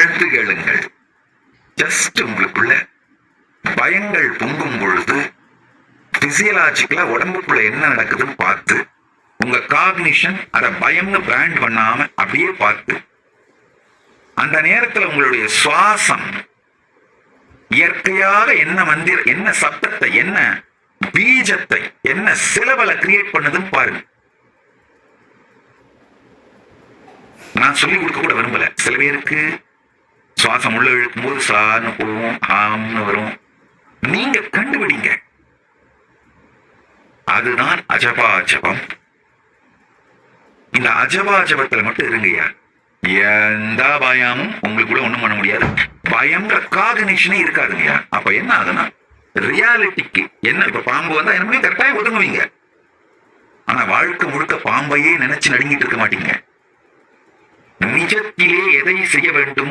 ஆழ்ந்து கேளுங்கள். ஜஸ்ட் உங்களுக்குள்ள பயங்கள் பொங்கும் பொழுது பிசியலாஜிக்கலா உடம்புக்குள்ள என்ன நடக்குதுன்னு பார்த்து, உங்க காக்னிஷன் அதை பயம்னு பிராண்ட் பண்ணாம அப்படியே பார்த்து, அந்த நேரத்தில் உங்களுடைய சுவாசம் இயற்கையாக என்ன மந்திர, என்ன சப்தத்தை, என்ன பீஜத்தை, என்ன சிலபலை கிரியேட் பண்ணுதுன்னு பாருங்க. நான் சொல்லி கொடுக்க கூட விரும்பல. சில பேருக்கு சுவாசம் உள்ள இழுக்கும் போது சான்னு போகும், ஆம்னு வரும். நீங்க கண்டுபிடிங்க. அதுதான் அஜபாஜபம். இந்த அஜபாஜபத்துல மட்டும் இருங்கய்யா. எந்த பயமும் உங்களுக்குள்ள ஒண்ணும் பண்ண முடியாது. பயம்ன்ற காகினேஷனே இருக்காதுங்கய்யா. அப்ப என்ன ஆகுதுன்னா, ரியாலிட்டிக்கு என்ன, இப்ப பாம்பு வந்தா என்ன கரெக்டாக ஒதுங்குவீங்க. ஆனா வாழ்க்கை முழுக்க பாம்பையே நினைச்சு நடுங்கிட்டு இருக்க மாட்டீங்க. நிஜத்திலே எதை செய்ய வேண்டும்